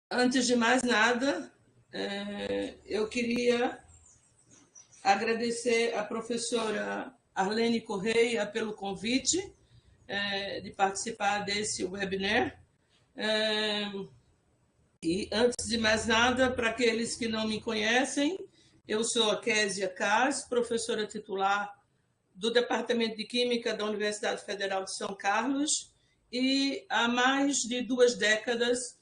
Antes de mais nada, eu queria agradecer à professora Arlene Correia pelo convite de participar desse webinar. E antes de mais nada, para aqueles que não me conhecem, eu sou a Késia Kars, professora titular do Departamento de Química da Universidade Federal de São Carlos, e há mais de 2 décadas,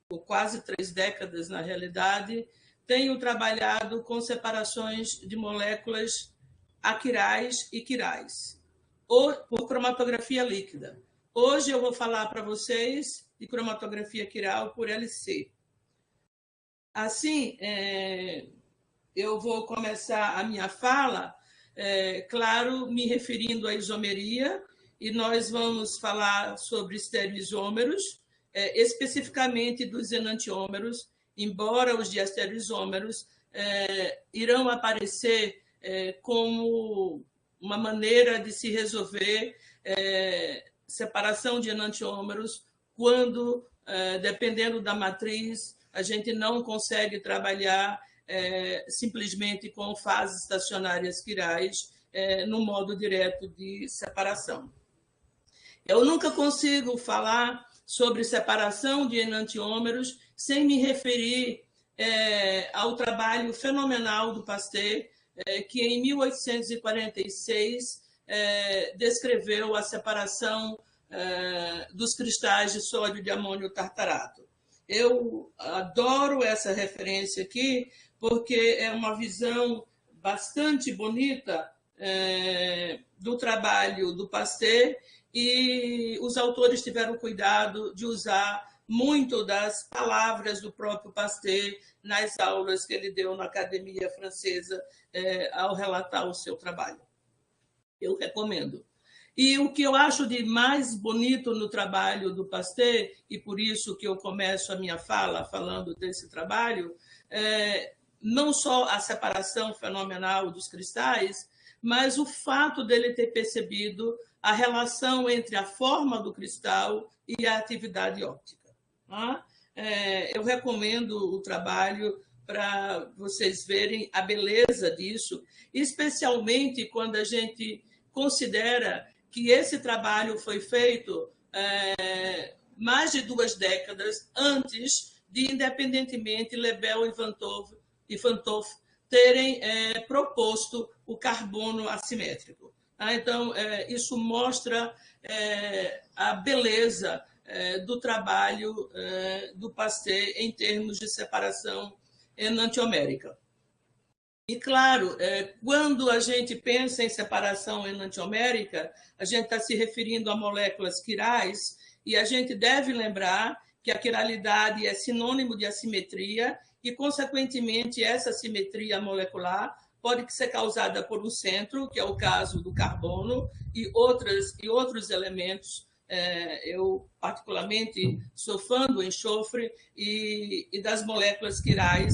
ou quase 3 décadas na realidade, tenho trabalhado com separações de moléculas aquirais e quirais, ou por cromatografia líquida. Hoje eu vou falar para vocês de cromatografia quiral por LC. Assim, eu vou começar a minha fala, claro, me referindo à isomeria, e nós vamos falar sobre estereoisômeros, especificamente dos enantiômeros, embora os diastereoisômeros irão aparecer como uma maneira de se resolver separação de enantiômeros quando, dependendo da matriz, a gente não consegue trabalhar simplesmente com fases estacionárias quirais no modo direto de separação. Eu nunca consigo falar sobre separação de enantiômeros sem me referir ao trabalho fenomenal do Pasteur, que em 1846 descreveu a separação dos cristais de sódio de amônio tartarato. Eu adoro essa referência aqui, porque é uma visão bastante bonita do trabalho do Pasteur, e os autores tiveram cuidado de usar muito das palavras do próprio Pasteur nas aulas que ele deu na Academia Francesa ao relatar o seu trabalho. Eu recomendo. E o que eu acho de mais bonito no trabalho do Pasteur, e por isso que eu começo a minha fala falando desse trabalho, não só a separação fenomenal dos cristais, mas o fato dele ter percebido a relação entre a forma do cristal e a atividade óptica. Eu recomendo o trabalho para vocês verem a beleza disso, especialmente quando a gente considera que esse trabalho foi feito mais de 2 décadas antes de, independentemente, Lebel e Van 't Hoff terem proposto o carbono assimétrico. Então, isso mostra a beleza do trabalho do Pasteur em termos de separação enantiomérica. E, claro, quando a gente pensa em separação enantiomérica, a gente está se referindo a moléculas quirais, e a gente deve lembrar que a quiralidade é sinônimo de assimetria e, consequentemente, essa assimetria molecular pode ser causada por um centro, que é o caso do carbono, e outros elementos. Eu, particularmente, sou fã do enxofre e das moléculas quirais,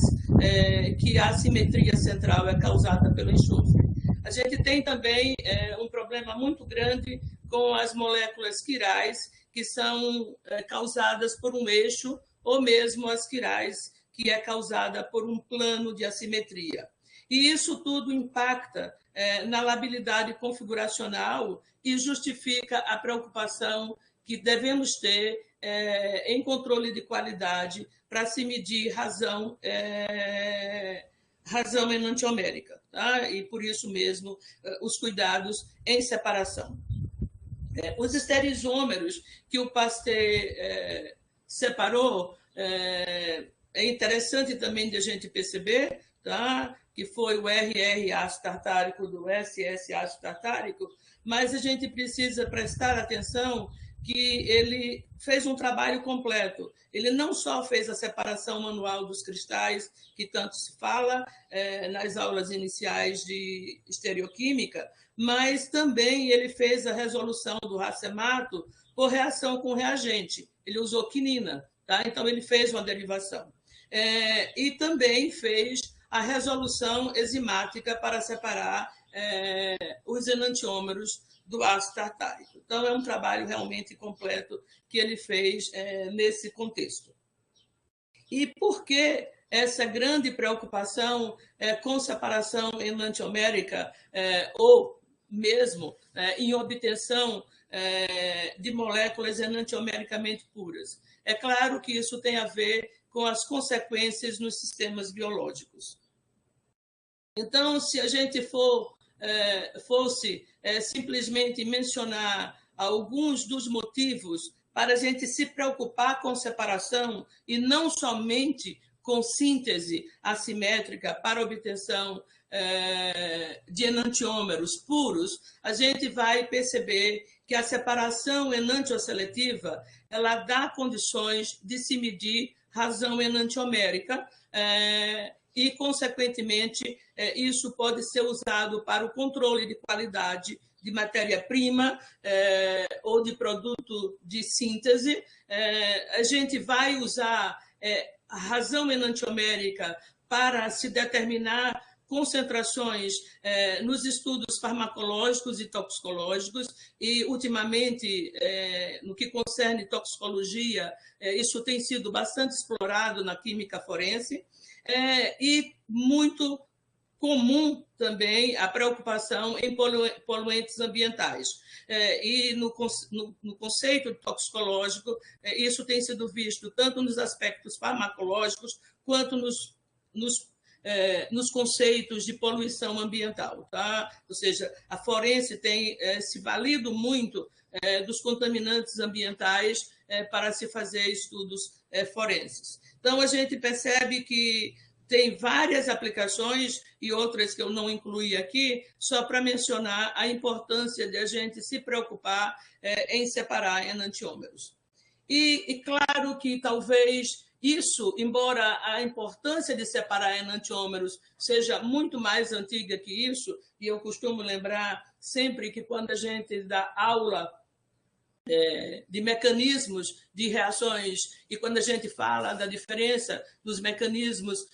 que a assimetria central é causada pelo enxofre. A gente tem também um problema muito grande com as moléculas quirais, que são causadas por um eixo, ou mesmo as quirais, que é causada por um plano de assimetria. E isso tudo impacta na labilidade configuracional e justifica a preocupação que devemos ter em controle de qualidade para se medir razão enantiomérica. E, por isso mesmo, os cuidados em separação. Os estereoisômeros que o Pasteur separou, é interessante também de a gente perceber, que foi o RR ácido tartárico do SS ácido tartárico, mas a gente precisa prestar atenção que ele fez um trabalho completo. Ele não só fez a separação manual dos cristais, que tanto se fala nas aulas iniciais de estereoquímica, mas também ele fez a resolução do racemato por reação com reagente. Ele usou quinina, então ele fez uma derivação. E também fez a resolução enzimática para separar os enantiômeros do ácido tartárico. Então, é um trabalho realmente completo que ele fez nesse contexto. E por que essa grande preocupação com separação enantiomérica ou mesmo em obtenção de moléculas enantiomericamente puras? É claro que isso tem a ver com as consequências nos sistemas biológicos. Então, se a gente fosse simplesmente mencionar alguns dos motivos para a gente se preocupar com separação e não somente com síntese assimétrica para obtenção de enantiômeros puros, a gente vai perceber que a separação enantioseletiva ela dá condições de se medir razão enantiomérica e, consequentemente, isso pode ser usado para o controle de qualidade de matéria-prima ou de produto de síntese. A gente vai usar a razão enantiomérica para se determinar concentrações nos estudos farmacológicos e toxicológicos, e, ultimamente, no que concerne toxicologia, isso tem sido bastante explorado na química forense, e muito comum também a preocupação em poluentes ambientais. E no conceito toxicológico, isso tem sido visto tanto nos aspectos farmacológicos quanto nos conceitos de poluição ambiental. Tá? Ou seja, a forense tem se valido muito dos contaminantes ambientais para se fazer estudos forenses. Então, a gente percebe que tem várias aplicações e outras que eu não incluí aqui, só para mencionar a importância de a gente se preocupar em separar enantiômeros. E claro que talvez isso, embora a importância de separar enantiômeros seja muito mais antiga que isso, e eu costumo lembrar sempre que quando a gente dá aula de mecanismos de reações, e quando a gente fala da diferença dos mecanismos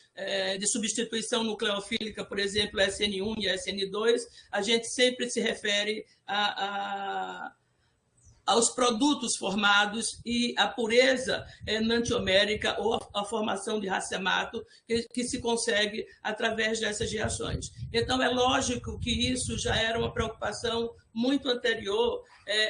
de substituição nucleofílica, por exemplo, SN1 e SN2, a gente sempre se refere aos produtos formados e à pureza enantiomérica ou a formação de racemato que se consegue através dessas reações. Então, é lógico que isso já era uma preocupação muito anterior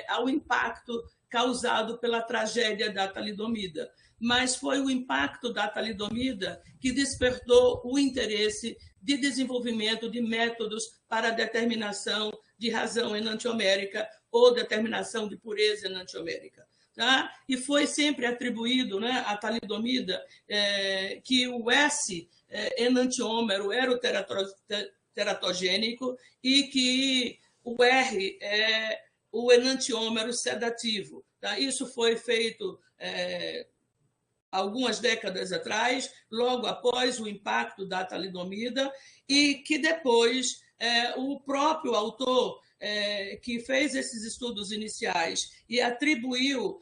ao impacto causado pela tragédia da talidomida. Mas foi o impacto da talidomida que despertou o interesse de desenvolvimento de métodos para a determinação de razão enantiomérica ou determinação de pureza enantiomérica. Tá? E foi sempre atribuído, né, à talidomida que o S enantiômero era o teratogênico e que o R é o enantiômero sedativo. Tá? Isso foi feito algumas décadas atrás, logo após o impacto da talidomida, e que depois o próprio autor que fez esses estudos iniciais e atribuiu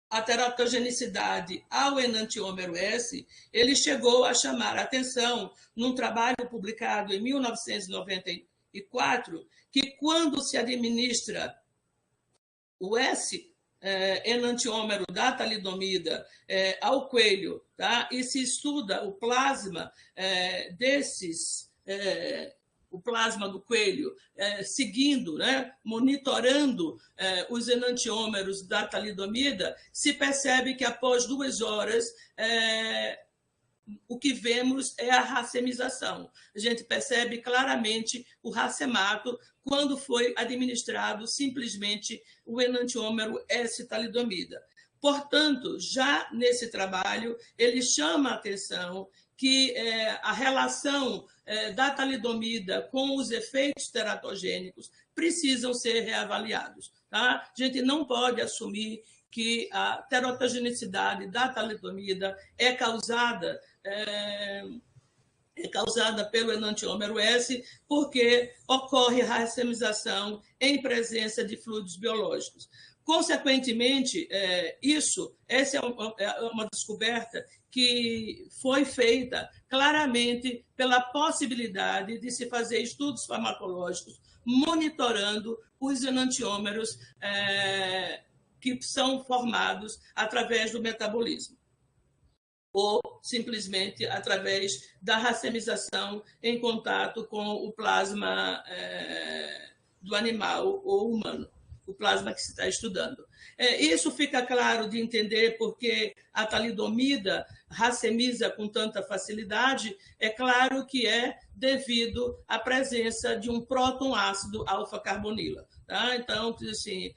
a teratogenicidade ao enantiômero S, ele chegou a chamar a atenção num trabalho publicado em 1994, que quando se administra o S enantiômero da talidomida ao coelho, tá? E se estuda o plasma o plasma do coelho, seguindo, né, monitorando os enantiômeros da talidomida, se percebe que após 2 horas o que vemos é a racemização. A gente percebe claramente o racemato quando foi administrado simplesmente o enantiômero S-talidomida. Portanto, já nesse trabalho, ele chama a atenção que a relação da talidomida com os efeitos teratogênicos precisam ser reavaliados. Tá? A gente não pode assumir que a teratogenicidade da talidomida é causada pelo enantiômero S, porque ocorre racemização em presença de fluidos biológicos. Consequentemente, essa é uma descoberta que foi feita claramente pela possibilidade de se fazer estudos farmacológicos monitorando os enantiômeros que são formados através do metabolismo, ou simplesmente através da racemização em contato com o plasma do animal ou humano, o plasma que se está estudando. Isso fica claro de entender porque a talidomida racemiza com tanta facilidade, é claro que é devido à presença de um próton-ácido alfa-carbonila. Tá? Então, assim,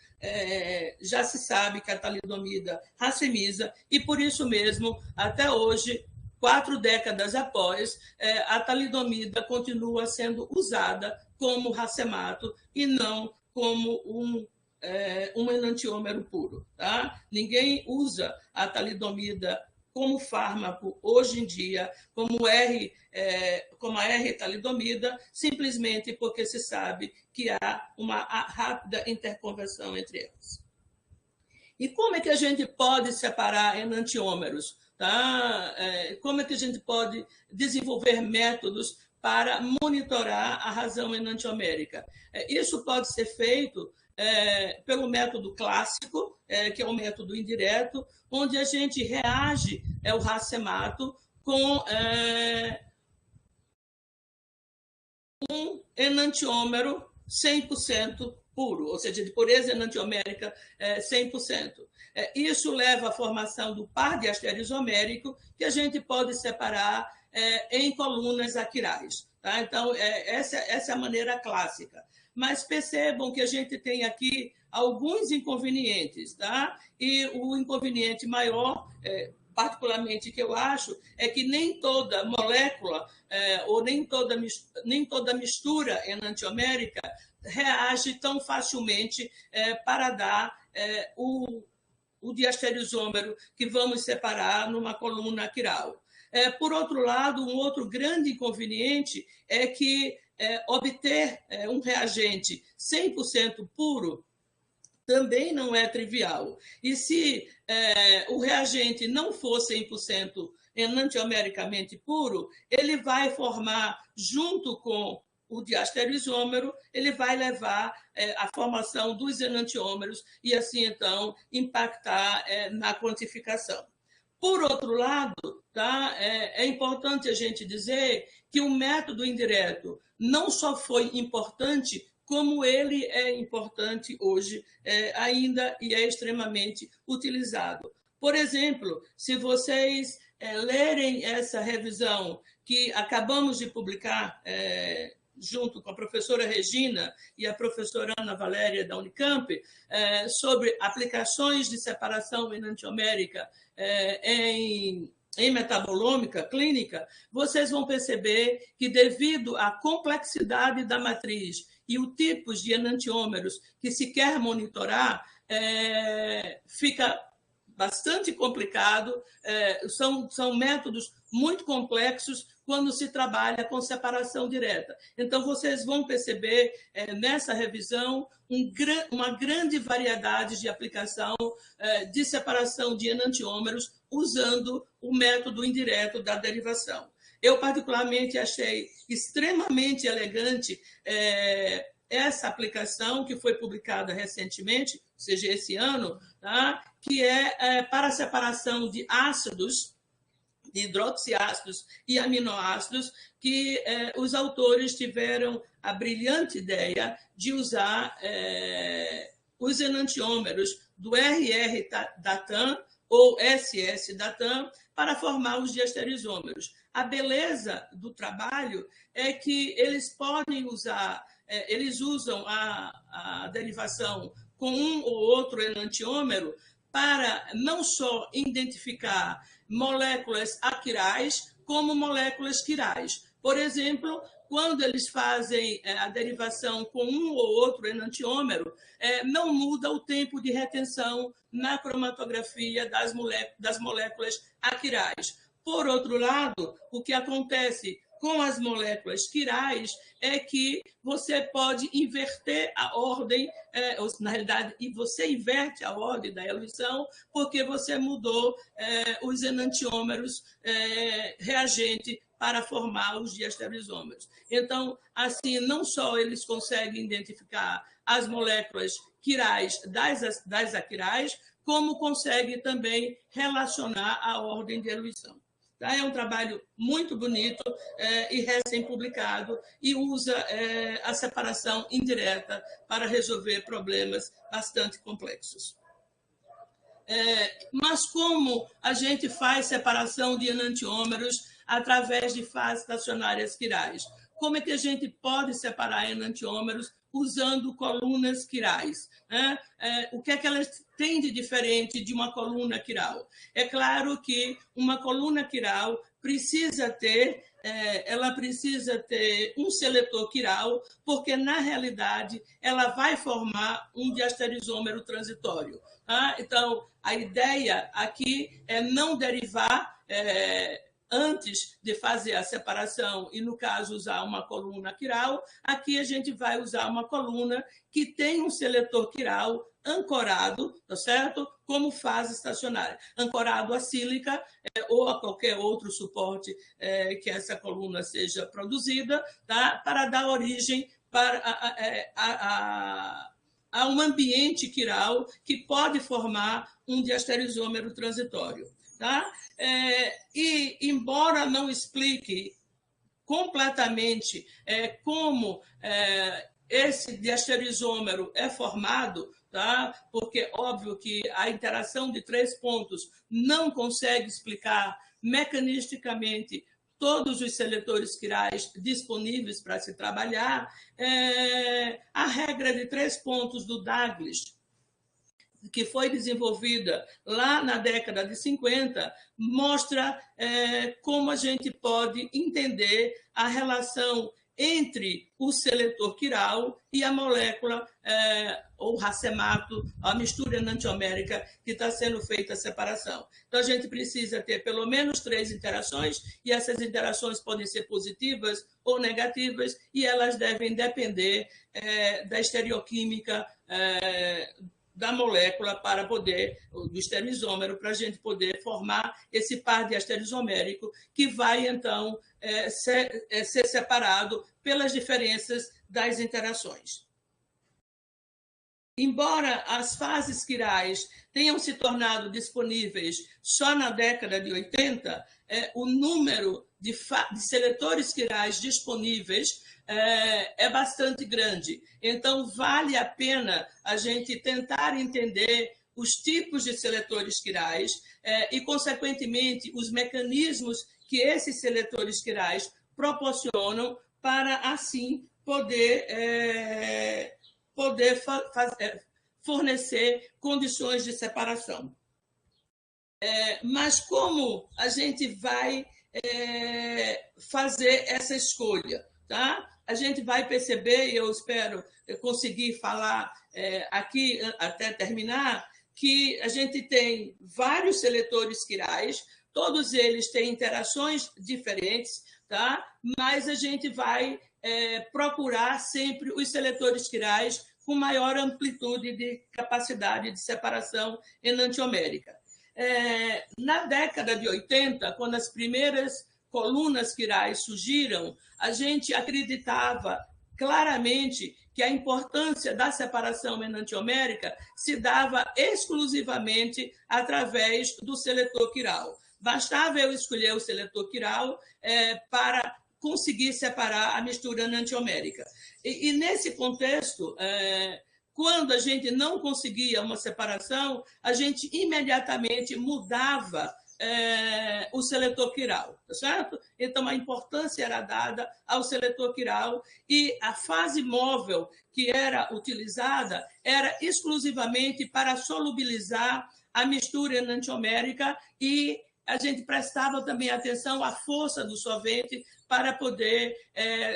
já se sabe que a talidomida racemiza e, por isso mesmo, até hoje, 4 décadas após, a talidomida continua sendo usada como racemato e não como um enantiômero puro. Tá? Ninguém usa a talidomida como fármaco hoje em dia, como a R-talidomida, simplesmente porque se sabe que há uma rápida interconversão entre elas. E como é que a gente pode separar enantiômeros? Tá? Como é que a gente pode desenvolver métodos para monitorar a razão enantiomérica? Isso pode ser feito pelo método clássico, que é o método indireto, onde a gente reage ao racemato com um enantiômero 100% puro, ou seja, de pureza enantiomérica 100%. Isso leva à formação do par diastereoisomérico, que a gente pode separar em colunas aquirais. Tá? Então, essa é a maneira clássica. Mas percebam que a gente tem aqui alguns inconvenientes, tá? E o inconveniente maior, particularmente que eu acho, é que nem toda molécula ou nem toda mistura enantiomérica reage tão facilmente para dar o diastereoisômero que vamos separar numa coluna aquiral. Por outro lado, um outro grande inconveniente é que obter um reagente 100% puro também não é trivial. E se o reagente não for 100% enantiomericamente puro, ele vai formar, junto com o diastereoisômero, ele vai levar à formação dos enantiômeros e, assim, então, impactar na quantificação. Por outro lado, tá, é importante a gente dizer que o método indireto não só foi importante, como ele é importante hoje ainda e é extremamente utilizado. Por exemplo, se vocês lerem essa revisão que acabamos de publicar junto com a professora Regina e a professora Ana Valéria da Unicamp, sobre aplicações de separação enantiomérica em metabolômica clínica, vocês vão perceber que, devido à complexidade da matriz e os tipos de enantiômeros que se quer monitorar, fica bastante complicado, são métodos muito complexos quando se trabalha com separação direta. Então, vocês vão perceber nessa revisão uma grande variedade de aplicação de separação de enantiômeros usando o método indireto da derivação. Eu, particularmente, achei extremamente elegante essa aplicação que foi publicada recentemente, ou seja, esse ano, tá? Que é para a separação de ácidos, de hidroxiácidos e aminoácidos, que os autores tiveram a brilhante ideia de usar os enantiômeros do RR-DATAM ou SS-DATAM para formar os diastereoisômeros. A beleza do trabalho é que eles podem usar, eles usam a derivação com um ou outro enantiômero para não só identificar moléculas aquirais, como moléculas quirais. Por exemplo, quando eles fazem a derivação com um ou outro enantiômero, não muda o tempo de retenção na cromatografia das moléculas aquirais. Por outro lado, o que acontece com as moléculas quirais é que você pode inverter a ordem, na realidade, e você inverte a ordem da eluição porque você mudou os enantiômeros reagente para formar os diastereoisômeros. Então, assim, não só eles conseguem identificar as moléculas quirais das aquirais, como consegue também relacionar a ordem de eluição. Tá? É um trabalho muito bonito e recém-publicado e usa a separação indireta para resolver problemas bastante complexos. Mas como a gente faz separação de enantiômeros através de fases estacionárias quirais? Como é que a gente pode separar enantiômeros usando colunas quirais? O que é que elas têm de diferente de uma coluna quiral? É claro que uma coluna quiral precisa ter um seletor quiral, porque, na realidade, ela vai formar um diastereosômero transitório. Tá? Então, a ideia aqui é não derivar antes de fazer a separação e, no caso, usar uma coluna quiral. Aqui a gente vai usar uma coluna que tem um seletor quiral ancorado, tá certo? Como fase estacionária, ancorado à sílica ou a qualquer outro suporte que essa coluna seja produzida, tá? Para dar origem a um ambiente quiral que pode formar um diastereosômero transitório. Tá? E, embora não explique completamente como esse diastereosômero é formado, tá? Porque, óbvio, que a interação de 3 pontos não consegue explicar mecanisticamente todos os seletores quirais disponíveis para se trabalhar, a regra de 3 pontos do Douglas, que foi desenvolvida lá na década de 50, mostra como a gente pode entender a relação entre o seletor quiral e a molécula ou racemato, a mistura enantiomérica que está sendo feita a separação. Então, a gente precisa ter pelo menos 3 interações, e essas interações podem ser positivas ou negativas, e elas devem depender da estereoquímica da molécula para poder, do estereoisômero, para a gente poder formar esse par diastereosomérico que vai, então, ser separado pelas diferenças das interações. Embora as fases quirais tenham se tornado disponíveis só na década de 80, o número de seletores quirais disponíveis é bastante grande. Então, vale a pena a gente tentar entender os tipos de seletores quirais e, consequentemente, os mecanismos que esses seletores quirais proporcionam para, assim, poder fornecer condições de separação. Mas como a gente vai fazer essa escolha? Tá? A gente vai perceber, e eu espero conseguir falar aqui até terminar, que a gente tem vários seletores quirais, todos eles têm interações diferentes, tá? Mas a gente vai procurar sempre os seletores quirais com maior amplitude de capacidade de separação enantiomérica. Na década de 80, quando as primeiras colunas quirais surgiram, a gente acreditava claramente que a importância da separação enantiomérica se dava exclusivamente através do seletor quiral. Bastava eu escolher o seletor quiral para conseguir separar a mistura enantiomérica. E nesse contexto, quando a gente não conseguia uma separação, a gente imediatamente mudava o seletor quiral, tá certo? Então, a importância era dada ao seletor quiral e a fase móvel que era utilizada era exclusivamente para solubilizar a mistura enantiomérica, e a gente prestava também atenção à força do solvente para poder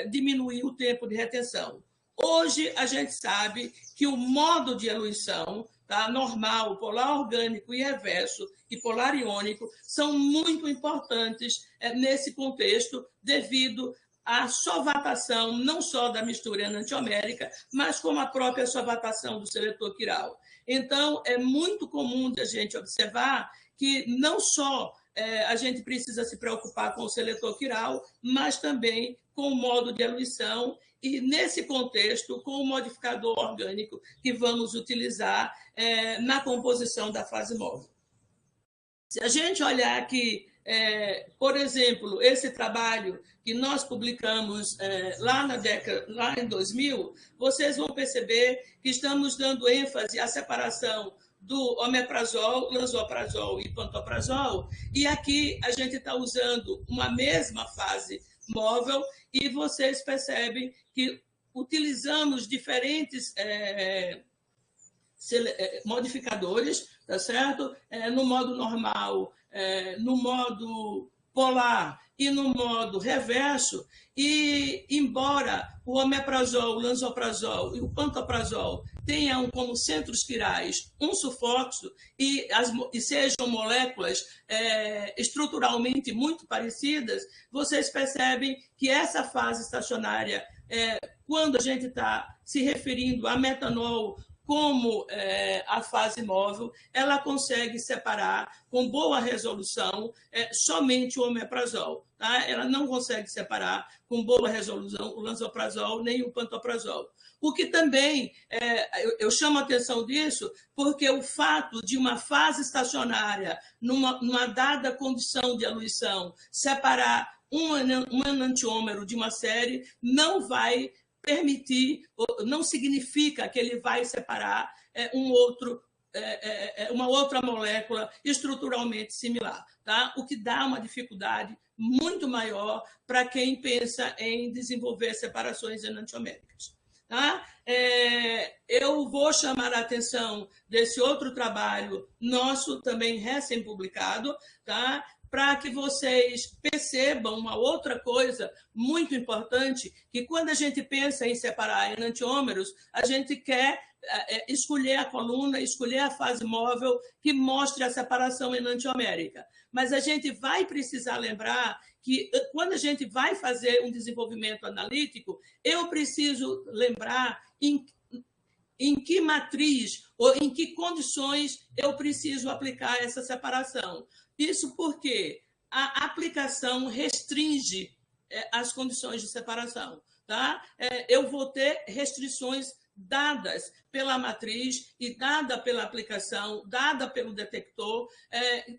diminuir o tempo de retenção. Hoje, a gente sabe que o modo de eluição, tá, normal, polar orgânico e reverso, e polar iônico, são muito importantes nesse contexto, devido à solvatação não só da mistura enantiomérica, mas como a própria solvatação do seletor quiral. Então, é muito comum a gente observar que não só a gente precisa se preocupar com o seletor quiral, mas também com o modo de eluição e nesse contexto, com o modificador orgânico que vamos utilizar na composição da fase móvel. Se a gente olhar aqui, por exemplo, esse trabalho que nós publicamos lá em 2000, vocês vão perceber que estamos dando ênfase à separação do omeprazol, lansoprazol e pantoprazol, e aqui a gente está usando uma mesma fase móvel e vocês percebem que utilizamos diferentes modificadores, tá certo? No modo normal, no modo polar e no modo reverso, e embora o omeprazol, o lansoprazol e o pantoprazol tenham como centros quirais um sulfóxido e sejam moléculas estruturalmente muito parecidas, vocês percebem que essa fase estacionária, quando a gente está se referindo a metanol como a fase móvel, ela consegue separar com boa resolução somente o omeprazol. Tá? Ela não consegue separar com boa resolução o lansoprazol nem o pantoprazol. O que também, eu chamo a atenção disso, porque o fato de uma fase estacionária, numa dada condição de eluição, separar um enantiômero de uma série, não vai permitir, não significa que ele vai separar uma outra molécula estruturalmente similar, tá? O que dá uma dificuldade muito maior para quem pensa em desenvolver separações enantioméricas. Tá? Eu vou chamar a atenção desse outro trabalho nosso, também recém-publicado, tá? Para que vocês percebam uma outra coisa muito importante, que quando a gente pensa em separar enantiômeros, a gente quer escolher a coluna, escolher a fase móvel que mostre a separação enantiomérica. Mas a gente vai precisar lembrar que quando a gente vai fazer um desenvolvimento analítico, eu preciso lembrar em que matriz ou em que condições eu preciso aplicar essa separação. Isso porque a aplicação restringe as condições de separação. Tá? Eu vou ter restrições dadas pela matriz e dada pela aplicação, dada pelo detector,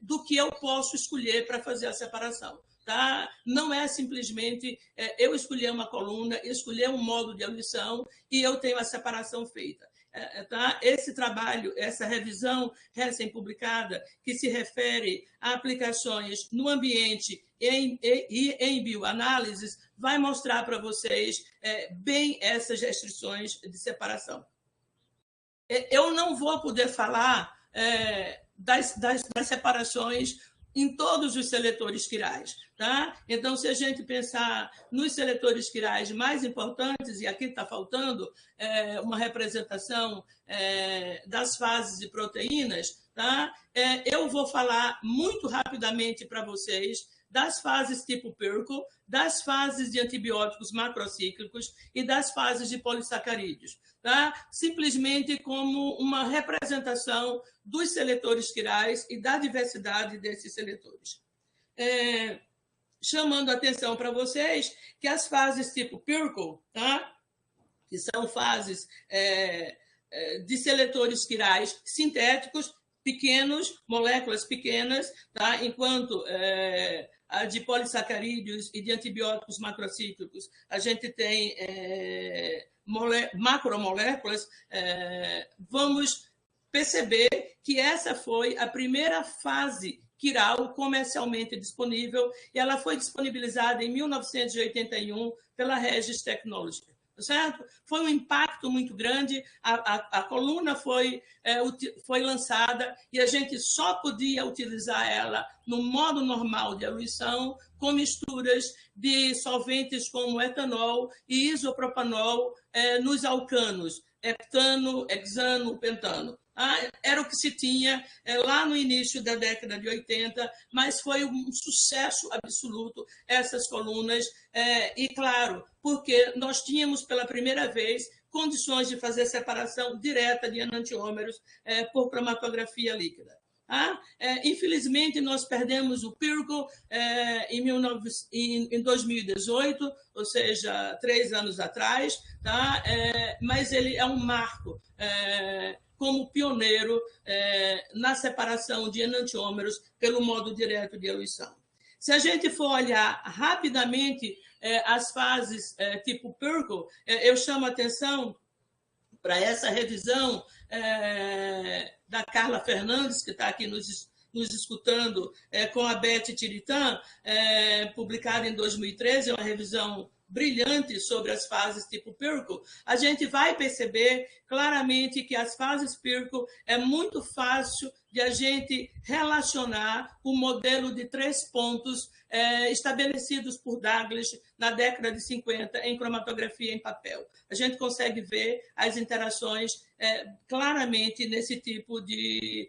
do que eu posso escolher para fazer a separação. Tá? Não é simplesmente eu escolher uma coluna, escolher um modo de eluição e eu tenho a separação feita. Tá? Esse trabalho, essa revisão recém-publicada, que se refere a aplicações no ambiente e em bioanálises, vai mostrar para vocês bem essas restrições de separação. Eu não vou poder falar das separações em todos os seletores quirais. Tá? Então, se a gente pensar nos seletores quirais mais importantes, e aqui está faltando uma representação das fases de proteínas, tá? Eu vou falar muito rapidamente para vocês das fases tipo Pirco, das fases de antibióticos macrocíclicos e das fases de polissacarídeos. Tá? Simplesmente como uma representação dos seletores quirais e da diversidade desses seletores. Chamando a atenção para vocês que as fases tipo Pirco, tá? Que são fases de seletores quirais sintéticos, pequenos, moléculas pequenas, tá? Enquanto a de polissacarídeos e de antibióticos macrocíclicos, a gente tem macromoléculas, vamos perceber que essa foi a primeira fase quiral comercialmente disponível e ela foi disponibilizada em 1981 pela Regis Technology. Certo? Foi um impacto muito grande, a coluna foi lançada e a gente só podia utilizar ela no modo normal de eluição com misturas de solventes como etanol e isopropanol nos alcanos, heptano, hexano, pentano. Era o que se tinha lá no início da década de 80, mas foi um sucesso absoluto essas colunas, e claro, porque nós tínhamos pela primeira vez condições de fazer separação direta de enantiômeros por cromatografia líquida. Tá? Infelizmente, nós perdemos o Pyrgo em 2018, ou seja, 3 anos atrás, tá? Mas ele é um marco como pioneiro na separação de enantiômeros pelo modo direto de eluição. Se a gente for olhar rapidamente as fases tipo Pyrgo, eu chamo a atenção para essa revisão da Carla Fernandes, que está aqui nos escutando, com a Beth Tiritã, publicada em 2013, é uma revisão brilhante sobre as fases tipo Pyrgo. A gente vai perceber claramente que as fases Pyrgo é muito fácil de a gente relacionar o modelo de 3 pontos estabelecidos por Douglas na década de 50 em cromatografia em papel. A gente consegue ver as interações claramente nesse tipo de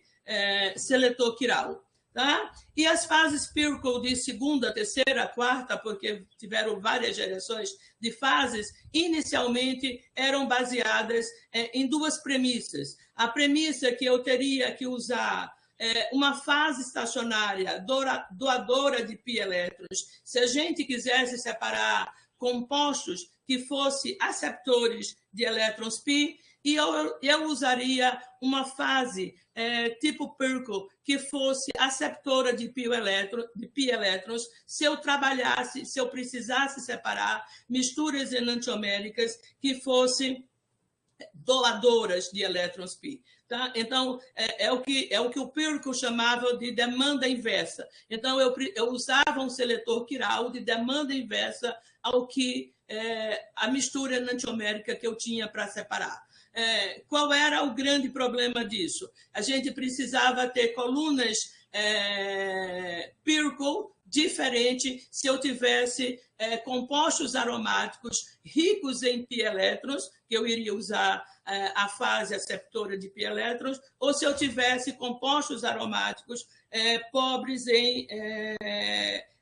seletor quiral. Tá? E as fases Pyrgo de segunda, terceira, quarta, porque tiveram várias gerações de fases, inicialmente eram baseadas em 2 premissas. A premissa que eu teria que usar uma fase estacionária doadora de pi-elétrons. Se a gente quisesse separar compostos que fossem aceptores de elétrons pi, e eu usaria uma fase tipo Pyrgo que fosse aceptora de pi-elétrons, se eu precisasse separar misturas enantioméricas que fossem doadoras de elétrons pi. Tá? Então, é o que o Pyrgo chamava de demanda inversa. Então, eu usava um seletor quiral de demanda inversa ao que a mistura enantiomérica que eu tinha para separar. Qual era o grande problema disso? A gente precisava ter colunas Pyrgo diferente se eu tivesse compostos aromáticos ricos em pi-elétrons, que eu iria usar a fase aceptora de pi-elétrons, ou se eu tivesse compostos aromáticos pobres em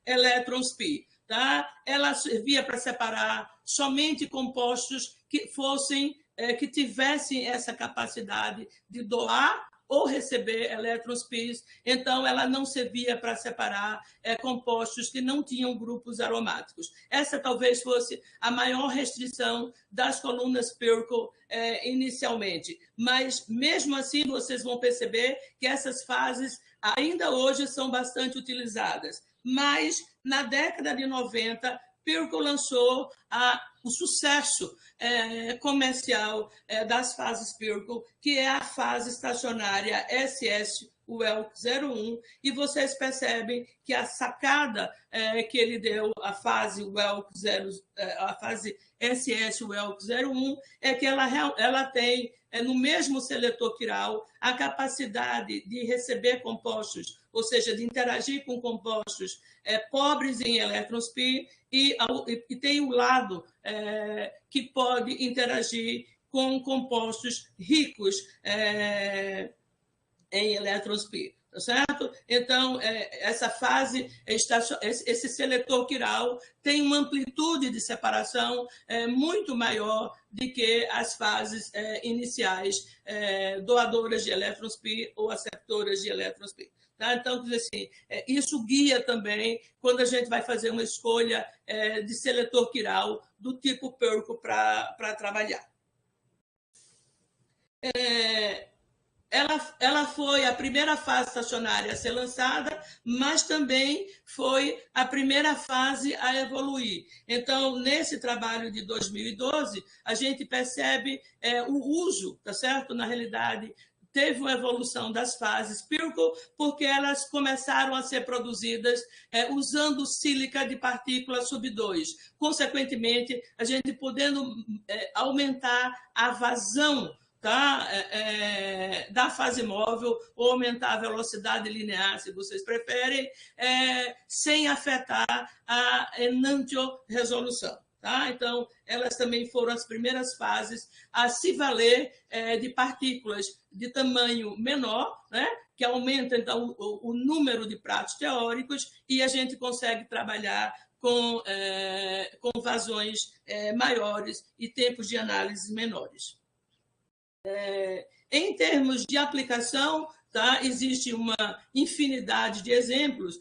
elétrons pi. Tá? Ela servia para separar somente compostos que tivessem essa capacidade de doar ou receber elétrons pi, então ela não servia para separar compostos que não tinham grupos aromáticos. Essa talvez fosse a maior restrição das colunas Pyrgo inicialmente, mas mesmo assim vocês vão perceber que essas fases ainda hoje são bastante utilizadas. Mas na década de 90, Pyrgo lançou o sucesso comercial das fases Pyrgo, que é a fase estacionária SS-Welk 01, e vocês percebem que a sacada que ele deu à fase SS-Welk 01 é que ela tem, no mesmo seletor quiral, a capacidade de receber compostos, ou seja, de interagir com compostos pobres em elétrons pi, e tem o lado que pode interagir com compostos ricos em elétrons pi. Tá certo? Então, essa fase, esse seletor quiral tem uma amplitude de separação muito maior do que as fases iniciais doadoras de elétrons pi ou aceptoras de elétrons pi. Tá? Então, assim, isso guia também quando a gente vai fazer uma escolha de seletor quiral do tipo Pyrgo para trabalhar. Ela foi a primeira fase estacionária a ser lançada, mas também foi a primeira fase a evoluir. Então, nesse trabalho de 2012, a gente percebe o uso, tá certo? Na realidade, teve uma evolução das fases Pyrgo, porque elas começaram a ser produzidas usando sílica de partícula sub 2. Consequentemente, a gente podendo aumentar a vazão da fase móvel, ou aumentar a velocidade linear, se vocês preferem, sem afetar a enantioresolução. Tá? Então, elas também foram as primeiras fases a se valer de partículas de tamanho menor, né? Que aumenta, então, o número de pratos teóricos, e a gente consegue trabalhar com vazões maiores e tempos de análise menores. Em termos de aplicação, tá? Existe uma infinidade de exemplos.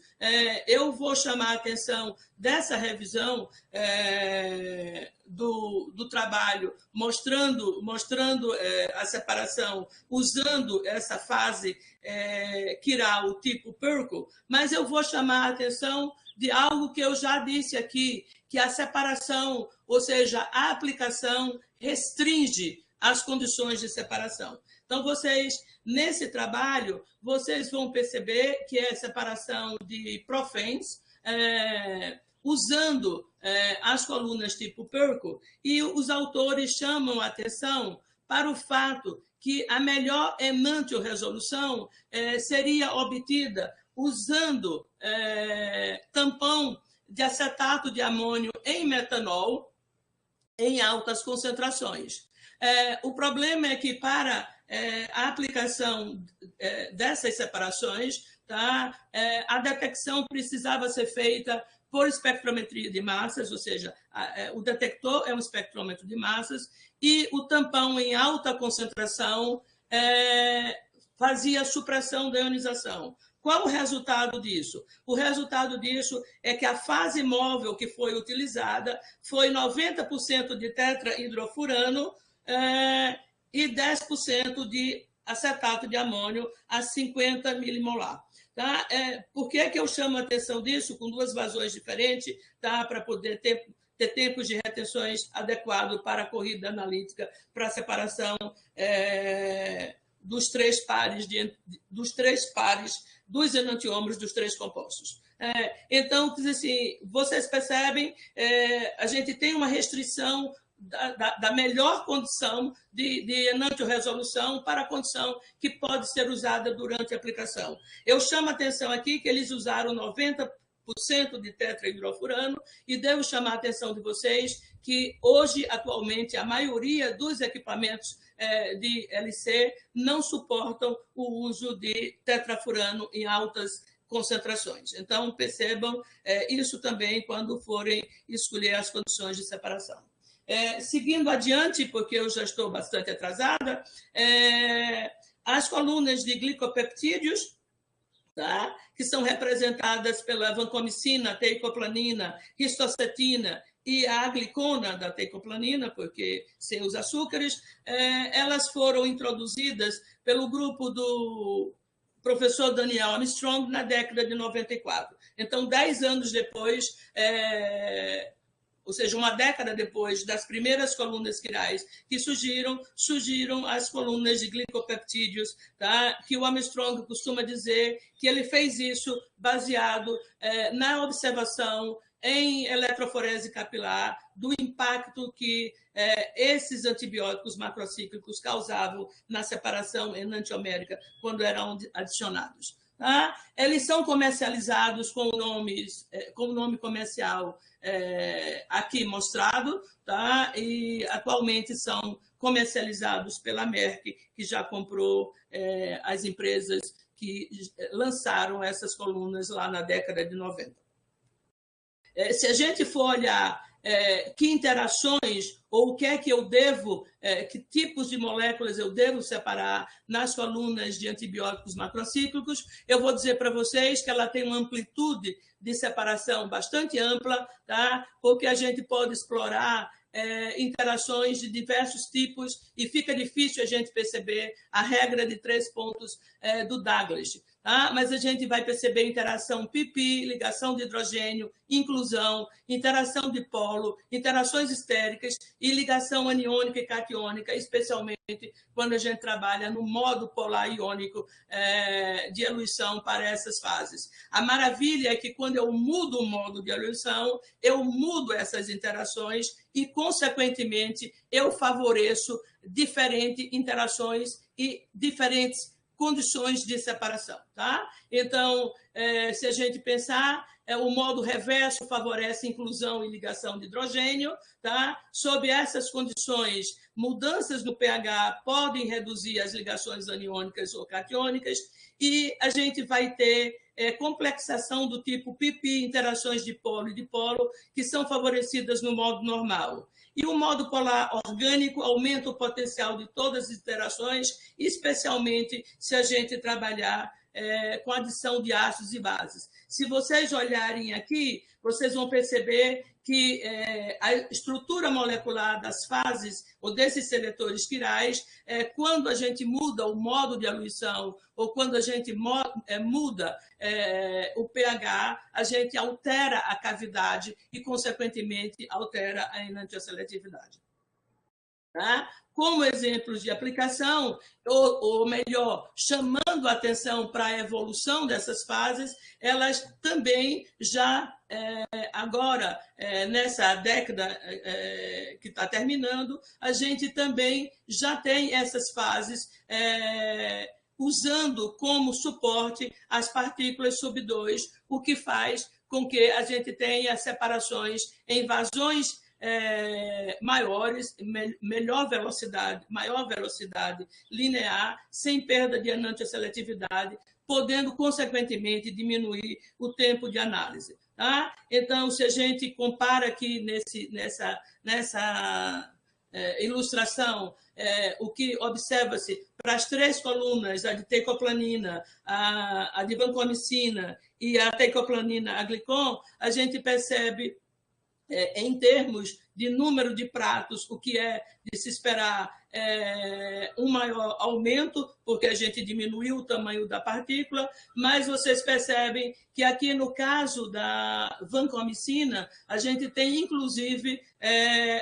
Eu vou chamar a atenção dessa revisão do trabalho, mostrando a separação, usando essa fase quiral, tipo Perkle, mas eu vou chamar a atenção de algo que eu já disse aqui, que a separação, ou seja, a aplicação restringe as condições de separação. Então, nesse trabalho, vocês vão perceber que é separação de profens, usando as colunas tipo Perkle, e os autores chamam a atenção para o fato que a melhor enantioresolução seria obtida usando tampão de acetato de amônio em metanol em altas concentrações. O problema é que para a aplicação dessas separações, tá, a detecção precisava ser feita por espectrometria de massas, ou seja, o detector é um espectrômetro de massas, e o tampão em alta concentração fazia supressão da ionização. Qual o resultado disso? O resultado disso é que a fase móvel que foi utilizada foi 90% de tetrahidrofurano e 10% de acetato de amônio a 50 milimolar. Tá? Por que eu chamo a atenção disso com duas vazões diferentes, tá? Para poder ter tempos de retenções adequados para a corrida analítica, para a separação dos três pares dos enantiômeros dos três compostos. Então, assim, vocês percebem, a gente tem uma restrição da melhor condição de enantioresolução para a condição que pode ser usada durante a aplicação. Eu chamo a atenção aqui que eles usaram 90% de tetrahidrofurano, e devo chamar a atenção de vocês que hoje, atualmente, a maioria dos equipamentos de LC não suportam o uso de tetrafurano em altas concentrações. Então, percebam isso também quando forem escolher as condições de separação. Seguindo adiante, porque eu já estou bastante atrasada, as colunas de glicopeptídeos, tá? Que são representadas pela vancomicina, teicoplanina, histocetina e a glicona da teicoplanina, porque sem os açúcares, elas foram introduzidas pelo grupo do professor Daniel Armstrong na década de 94. Então, 10 anos depois, ou seja, uma década depois das primeiras colunas quirais que surgiram as colunas de glicopeptídeos, tá? Que o Armstrong costuma dizer que ele fez isso baseado na observação em eletroforese capilar do impacto que esses antibióticos macrocíclicos causavam na separação enantiomérica quando eram adicionados. Tá? Eles são comercializados com o nome comercial aqui mostrado, tá? E atualmente são comercializados pela Merck, que já comprou as empresas que lançaram essas colunas lá na década de 90. Se a gente for olhar que interações ou o que é que eu devo, que tipos de moléculas eu devo separar nas colunas de antibióticos macrocíclicos, eu vou dizer para vocês que ela tem uma amplitude de separação bastante ampla, tá? Porque a gente pode explorar interações de diversos tipos e fica difícil a gente perceber a regra de 3 pontos do Douglas. Tá? Mas a gente vai perceber interação pi-pi, ligação de hidrogênio, inclusão, interação de polo, interações estéricas e ligação aniônica e catiônica, especialmente quando a gente trabalha no modo polar iônico de eluição para essas fases. A maravilha é que quando eu mudo o modo de eluição, eu mudo essas interações e, consequentemente, eu favoreço diferentes interações e diferentes condições de separação. Tá? Então, se a gente pensar, o modo reverso favorece inclusão e ligação de hidrogênio. Tá? Sob essas condições, mudanças no pH podem reduzir as ligações aniônicas ou catiônicas, e a gente vai ter complexação do tipo pi-pi, interações de polo e dipolo, que são favorecidas no modo normal. E o modo polar orgânico aumenta o potencial de todas as interações, especialmente se a gente trabalhar com adição de ácidos e bases. Se vocês olharem aqui, vocês vão perceber que a estrutura molecular das fases ou desses seletores quirais, quando a gente muda o modo de eluição ou quando a gente muda o pH, a gente altera a cavidade e, consequentemente, altera a enantioseletividade. Tá? Como exemplos de aplicação, ou melhor, chamando a atenção para a evolução dessas fases, elas também já, agora, nessa década que está terminando, a gente também já tem essas fases usando como suporte as partículas sub-2, o que faz com que a gente tenha separações em vazões maiores, maior velocidade linear, sem perda de enantioseletividade, podendo, consequentemente, diminuir o tempo de análise. Tá? Então, se a gente compara aqui nessa ilustração, o que observa-se para as 3 colunas, a de teicoplanina, a de vancomicina e a teicoplanina aglicon, a gente percebe em termos de número de pratos, o que é de se esperar um maior aumento, porque a gente diminuiu o tamanho da partícula, mas vocês percebem que aqui, no caso da vancomicina, a gente tem, inclusive,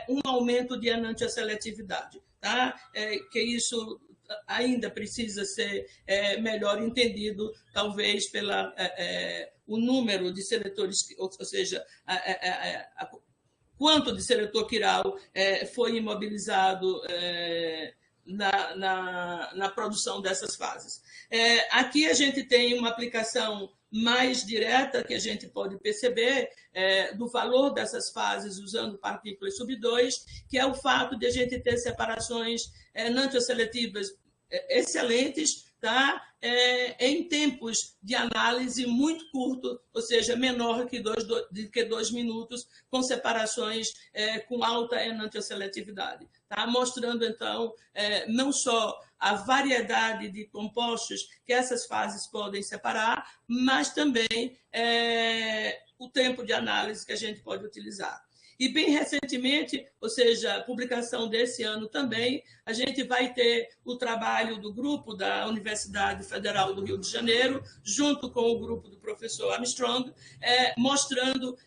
um aumento de enantioseletividade, tá? Que isso ainda precisa ser melhor entendido, talvez, pela o número de seletores, ou seja, quanto de seletor quiral foi imobilizado na produção dessas fases. Aqui a gente tem uma aplicação mais direta que a gente pode perceber do valor dessas fases usando partículas sub-2, que é o fato de a gente ter separações enantioseletivas excelentes, tá? Em tempos de análise muito curto, ou seja, menor que 2 minutos, com separações com alta enantioseletividade. Tá? Mostrando, então, não só a variedade de compostos que essas fases podem separar, mas também o tempo de análise que a gente pode utilizar. E, bem recentemente, ou seja, a publicação desse ano também, a gente vai ter o trabalho do grupo da Universidade Federal do Rio de Janeiro, junto com o grupo do professor Armstrong, mostrando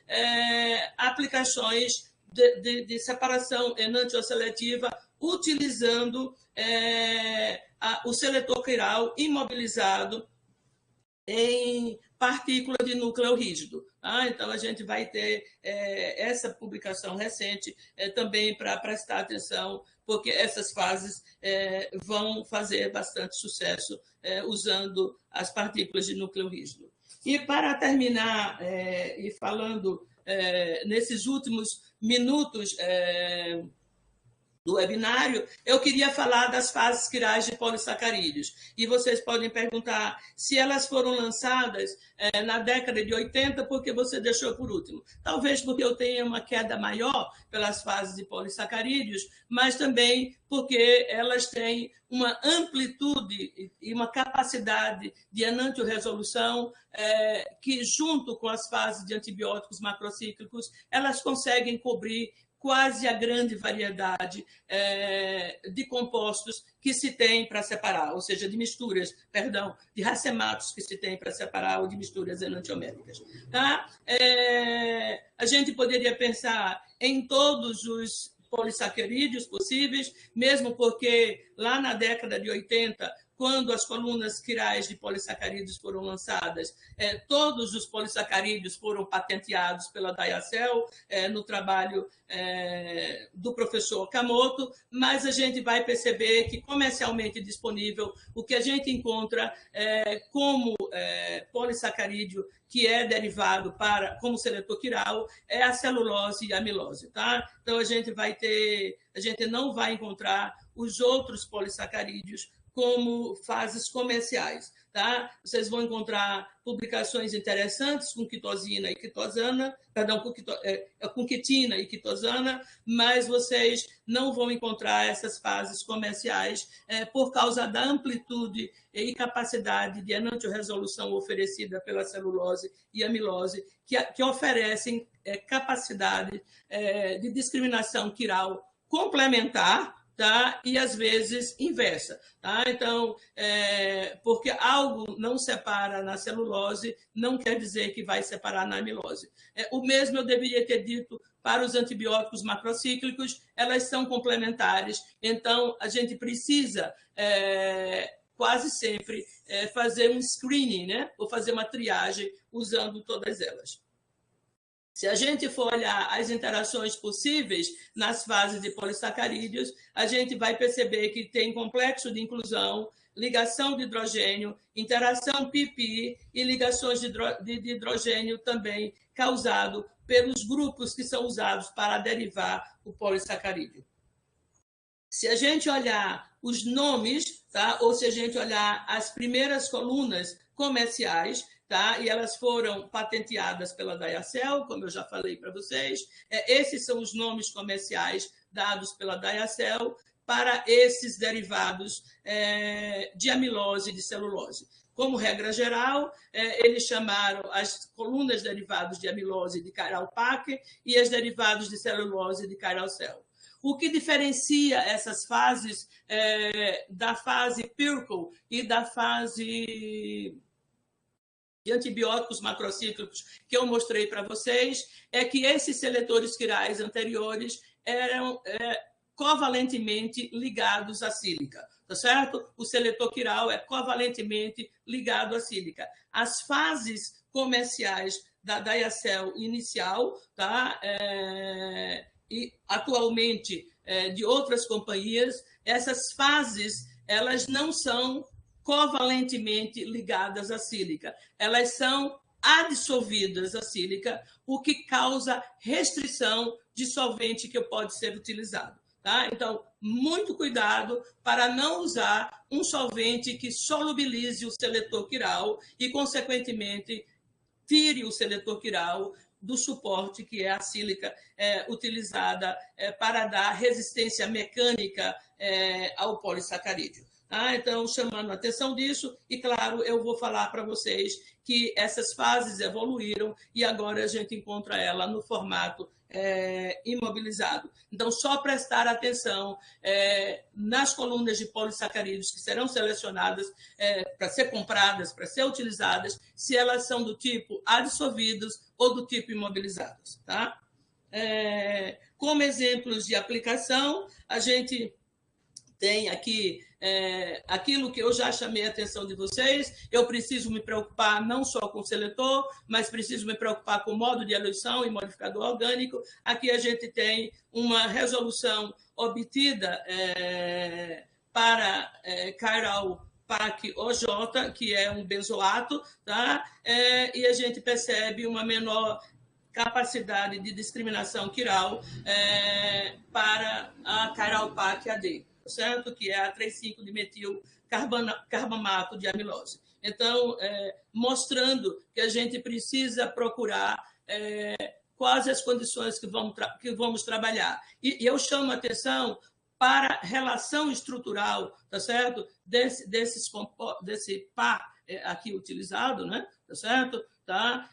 aplicações de separação enantioseletiva utilizando o seletor quiral imobilizado em partícula de núcleo rígido. Então, a gente vai ter essa publicação recente também para prestar atenção, porque essas fases vão fazer bastante sucesso usando as partículas de núcleo rígido. E, para terminar, e falando nesses últimos minutos do webinário, eu queria falar das fases quirais de polissacarídeos. E vocês podem perguntar se elas foram lançadas na década de 80, por que você deixou por último? Talvez porque eu tenha uma queda maior pelas fases de polissacarídeos, mas também porque elas têm uma amplitude e uma capacidade de enantioresolução que, junto com as fases de antibióticos macrocíclicos, elas conseguem cobrir quase a grande variedade de compostos que se tem para separar, ou seja, de misturas, perdão, de racematos que se tem para separar ou de misturas enantioméricas. Tá? A gente poderia pensar em todos os polissacarídeos possíveis, mesmo porque lá na década de 80, quando as colunas quirais de polissacarídeos foram lançadas, todos os polissacarídeos foram patenteados pela Diacel no trabalho do professor Okamoto, mas a gente vai perceber que comercialmente disponível o que a gente encontra como polissacarídeo que é derivado como seletor quiral é a celulose e a amilose. Tá? Então, a gente não vai encontrar os outros polissacarídeos como fases comerciais. Tá? Vocês vão encontrar publicações interessantes com quitosina e quitosana, perdão, com quitina e quitosana, mas vocês não vão encontrar essas fases comerciais por causa da amplitude e capacidade de enantioresolução oferecida pela celulose e amilose, que oferecem capacidade de discriminação quiral complementar, tá? E às vezes inversa. Tá? Então, porque algo não separa na celulose, não quer dizer que vai separar na amilose. O mesmo eu deveria ter dito para os antibióticos macrocíclicos, elas são complementares, então a gente precisa quase sempre fazer um screening, né? Ou fazer uma triagem usando todas elas. Se a gente for olhar as interações possíveis nas fases de polissacarídeos, a gente vai perceber que tem complexo de inclusão, ligação de hidrogênio, interação pi-pi e ligações de hidrogênio também causado pelos grupos que são usados para derivar o polissacarídeo. Se a gente olhar os nomes, tá? Ou se a gente olhar as primeiras colunas comerciais, tá? E elas foram patenteadas pela Diacel, como eu já falei para vocês. Esses são os nomes comerciais dados pela Diacel para esses derivados de amilose e de celulose. Como regra geral, eles chamaram as colunas derivadas de amilose de Chiral-Packe e as derivados de celulose de Chiral-Cell. O que diferencia essas fases da fase Pircle e da fase de antibióticos macrocíclicos que eu mostrei para vocês é que esses seletores quirais anteriores eram covalentemente ligados à sílica, tá certo? O seletor quiral é covalentemente ligado à sílica. As fases comerciais da Diacel inicial, tá? E atualmente de outras companhias, essas fases elas não são covalentemente ligadas à sílica, elas são adsorvidas à sílica, o que causa restrição de solvente que pode ser utilizado. Tá? Então, muito cuidado para não usar um solvente que solubilize o seletor quiral e, consequentemente, tire o seletor quiral do suporte, que é a sílica utilizada para dar resistência mecânica ao polissacarídeo. Tá? Então, chamando a atenção disso, e claro, eu vou falar para vocês que essas fases evoluíram e agora a gente encontra ela no formato imobilizado. Então, só prestar atenção nas colunas de polissacarídeos que serão selecionadas para ser compradas, para ser utilizadas, se elas são do tipo adsorvidos ou do tipo imobilizados. Tá? Como exemplos de aplicação, a gente tem aqui aquilo que eu já chamei a atenção de vocês. Eu preciso me preocupar não só com o seletor, mas preciso me preocupar com o modo de eluição e modificador orgânico. Aqui a gente tem uma resolução obtida para Chiral-Packe OJ, que é um benzoato, tá? E a gente percebe uma menor capacidade de discriminação quiral para a Chiral-Packe AD. Certo? Que é a 3,5-dimetil carbamato de amilose. Então, mostrando que a gente precisa procurar quais as condições que vamos trabalhar. E eu chamo a atenção para a relação estrutural, tá certo? Desse par aqui utilizado, né? Tá certo? Tá?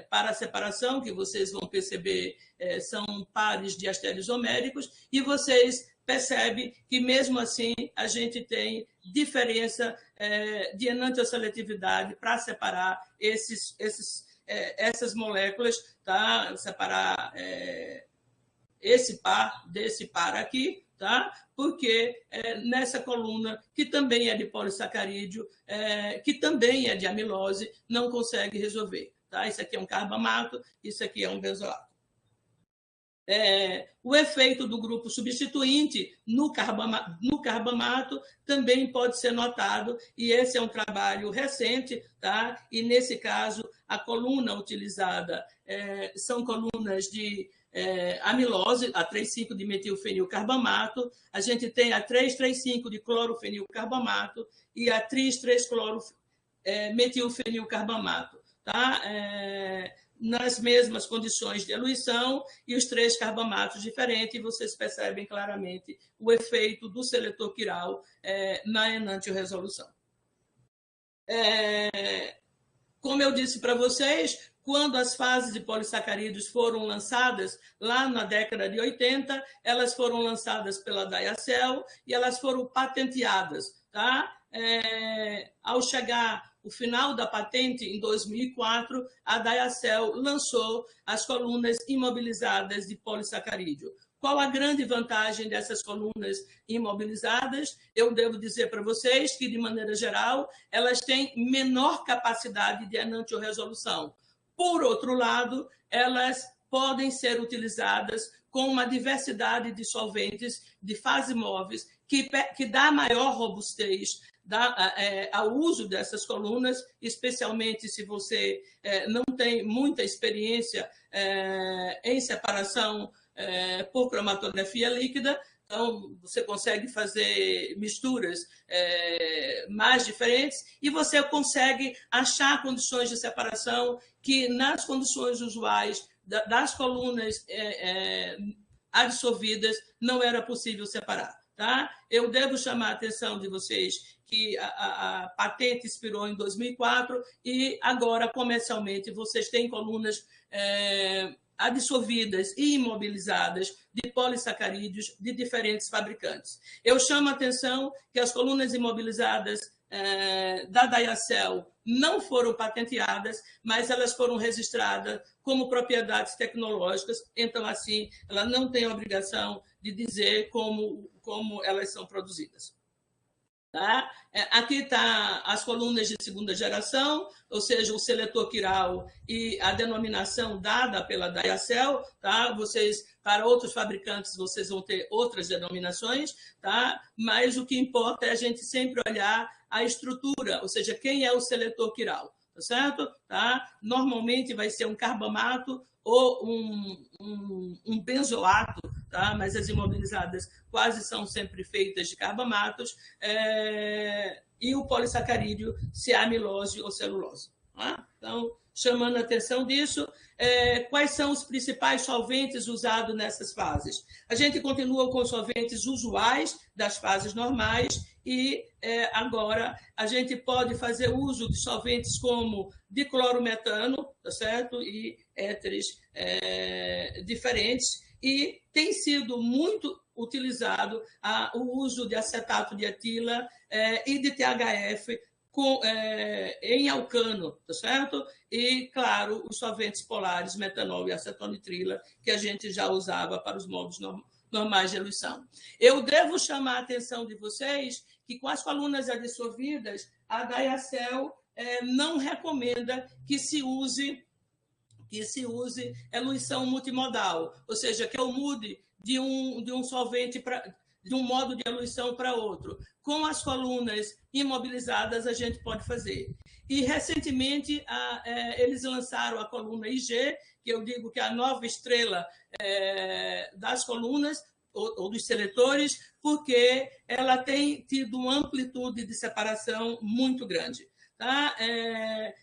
Para a separação, que vocês vão perceber, são pares de asterisoméricos, e vocês percebe que, mesmo assim, a gente tem diferença de enantioseletividade para separar essas moléculas, tá? Separar esse par desse par aqui, tá? Porque nessa coluna, que também é de polissacarídeo, que também é de amilose, não consegue resolver. Tá? Isso aqui é um carbamato, isso aqui é um benzoato. O efeito do grupo substituinte no carbamato também pode ser notado, e esse é um trabalho recente, tá? E nesse caso a coluna utilizada são colunas de amilose, a 3,5 de metilfenilcarbamato, a gente tem a 3,3,5 de clorofenilcarbamato e a tris,3,cloro-metilfenilcarbamato, tá? Nas mesmas condições de eluição e os 3 carbamatos diferentes, vocês percebem claramente o efeito do seletor quiral na enantioresolução. Como eu disse para vocês, quando as fases de polissacarídeos foram lançadas, lá na década de 80, elas foram lançadas pela Diacel e elas foram patenteadas. Tá? Ao chegar o final da patente, em 2004, a Diacel lançou as colunas imobilizadas de polissacarídeo. Qual a grande vantagem dessas colunas imobilizadas? Eu devo dizer para vocês que, de maneira geral, elas têm menor capacidade de enantioresolução. Por outro lado, elas podem ser utilizadas com uma diversidade de solventes de fase móveis que dá maior robustez ao uso dessas colunas, especialmente se você não tem muita experiência em separação por cromatografia líquida. Então, você consegue fazer misturas mais diferentes e você consegue achar condições de separação que, nas condições usuais das colunas adsorvidas, não era possível separar. Tá? Eu devo chamar a atenção de vocês que a patente expirou em 2004 e agora, comercialmente, vocês têm colunas adsorvidas e imobilizadas de polissacarídeos de diferentes fabricantes. Eu chamo a atenção que as colunas imobilizadas da Diacel não foram patenteadas, mas elas foram registradas como propriedades tecnológicas, então, assim, ela não tem a obrigação de dizer como elas são produzidas. Tá? Aqui está as colunas de segunda geração, ou seja, o seletor quiral e a denominação dada pela Diacel. Tá? Para outros fabricantes, vocês vão ter outras denominações, tá? Mas o que importa é a gente sempre olhar a estrutura, ou seja, quem é o seletor quiral. Tá certo? Tá? Normalmente vai ser um carbamato ou um benzoato, tá? Mas as imobilizadas quase são sempre feitas de carbamatos, e o polissacarídeo, se é amilose ou celulose. Tá? Então, chamando a atenção disso, quais são os principais solventes usados nessas fases? A gente continua com os solventes usuais das fases normais e agora a gente pode fazer uso de solventes como diclorometano, tá certo? E éteres diferentes, e tem sido muito utilizado o uso de acetato de etila e de THF em alcano, tá certo? E, claro, os solventes polares, metanol e acetonitrila, que a gente já usava para os moldes normais de eluição. Eu devo chamar a atenção de vocês que, com as colunas adsorvidas, a Diacel não recomenda que se use eluição multimodal, ou seja, que eu mude de um solvente de um modo de eluição para outro. Com as colunas imobilizadas, a gente pode fazer. E, recentemente, eles lançaram a coluna IG, que eu digo que é a nova estrela das colunas, ou dos seletores, porque ela tem tido uma amplitude de separação muito grande. Tá?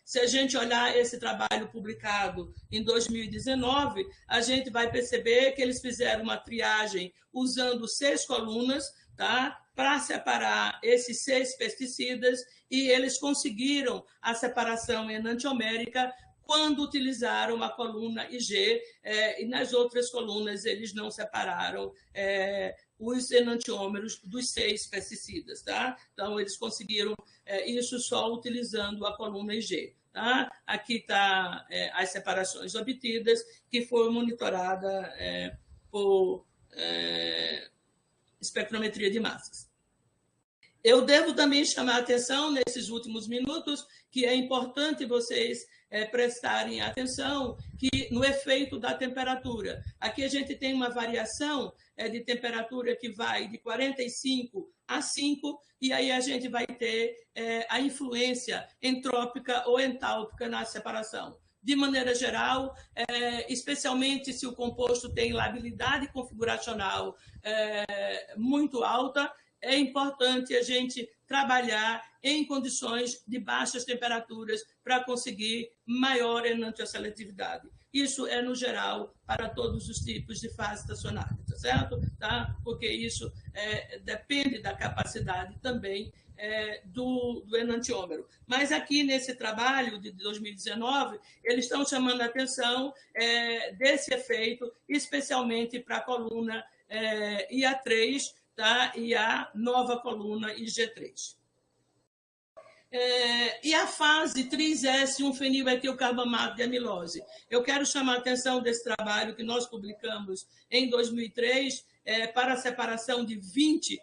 Se a gente olhar esse trabalho publicado em 2019, a gente vai perceber que eles fizeram uma triagem usando 6 colunas, tá? Para separar esses 6 pesticidas, e eles conseguiram a separação enantiomérica quando utilizaram a coluna IG, e nas outras colunas eles não separaram os enantiômeros dos 6 pesticidas. Tá? Então, eles conseguiram isso só utilizando a coluna IG. Tá? Aqui está as separações obtidas, que foi monitorada por espectrometria de massas. Eu devo também chamar a atenção, nesses últimos minutos, que é importante vocês prestarem atenção no efeito da temperatura. Aqui a gente tem uma variação de temperatura que vai de 45 a 5, e aí a gente vai ter a influência entrópica ou entálpica na separação. de maneira geral, especialmente se o composto tem labilidade configuracional muito alta, é importante a gente trabalhar em condições de baixas temperaturas para conseguir maior enantioseletividade. Isso é, no geral, para todos os tipos de fase estacionária, tá certo? Tá? Porque isso depende da capacidade também do enantiômero. Mas aqui, nesse trabalho de 2019, eles estão chamando a atenção desse efeito, especialmente para a coluna IA3, tá? E a nova coluna IG3. E a fase 3S1-fenilmetilcarbamato de amilose. Eu quero chamar a atenção desse trabalho que nós publicamos em 2003 para a separação de 20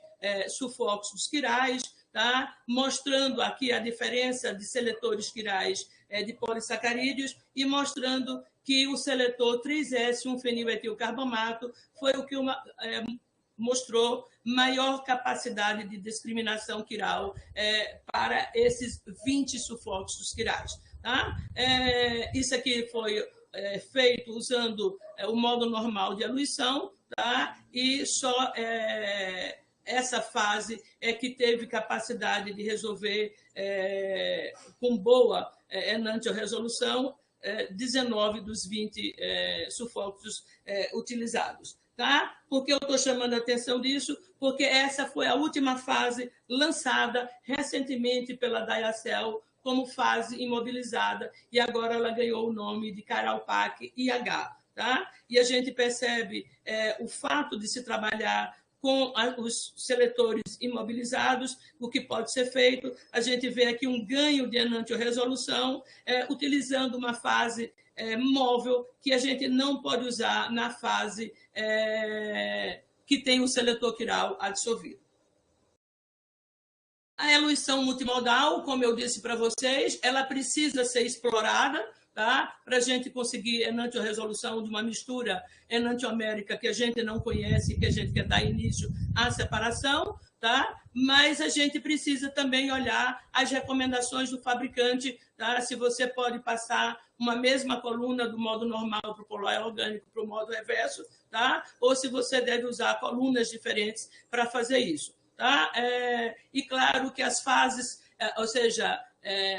sulfóxidos quirais, tá? Mostrando aqui a diferença de seletores quirais de polissacarídeos e mostrando que o seletor 3S1-fenilmetilcarbamato foi o que mostrou maior capacidade de discriminação quiral para esses 20 sulfóxidos quirais. Tá? Isso aqui foi feito usando o modo normal de eluição, tá? E só essa fase é que teve capacidade de resolver com boa enantioresolução 19 dos 20 sulfóxidos utilizados. Tá? Por que eu estou chamando a atenção disso? Porque essa foi a última fase lançada recentemente pela Diacel como fase imobilizada e agora ela ganhou o nome de Caralpac IH. Tá? E a gente percebe o fato de se trabalhar com os seletores imobilizados, o que pode ser feito. A gente vê aqui um ganho de enantioresolução utilizando uma fase móvel que a gente não pode usar na fase que tem o seletor quiral adsorvido. A eluição multimodal, como eu disse para vocês, ela precisa ser explorada, tá? Para a gente conseguir enantioresolução de uma mistura enantiomérica que a gente não conhece, que a gente quer dar início à separação, tá? Mas a gente precisa também olhar as recomendações do fabricante, tá? Se você pode passar uma mesma coluna do modo normal para o polar orgânico para o modo reverso, tá? Ou se você deve usar colunas diferentes para fazer isso. Tá? E claro que as fases, ou seja,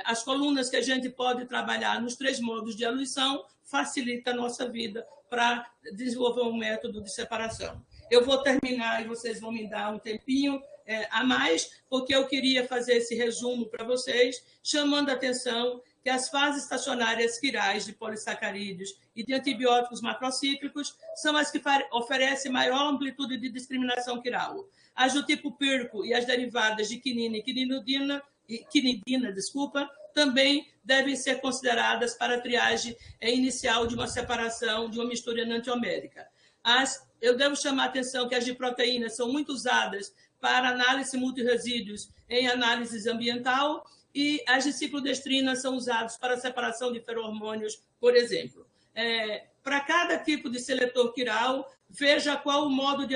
as colunas que a gente pode trabalhar nos 3 modos de eluição facilita a nossa vida para desenvolver um método de separação. Eu vou terminar e vocês vão me dar um tempinho a mais, porque eu queria fazer esse resumo para vocês, chamando a atenção que as fases estacionárias quirais de polissacarídeos e de antibióticos macrocíclicos são as que oferecem maior amplitude de discriminação quiral. As do tipo pírrico e as derivadas de quinina e quinidina, também devem ser consideradas para a triagem inicial de uma separação de uma mistura enantiomérica. Eu devo chamar a atenção que as de proteínas são muito usadas para análise multirresíduos em análise ambiental e as de ciclodestrina são usadas para a separação de ferormônios, por exemplo. Para cada tipo de seletor quiral, veja qual o modo de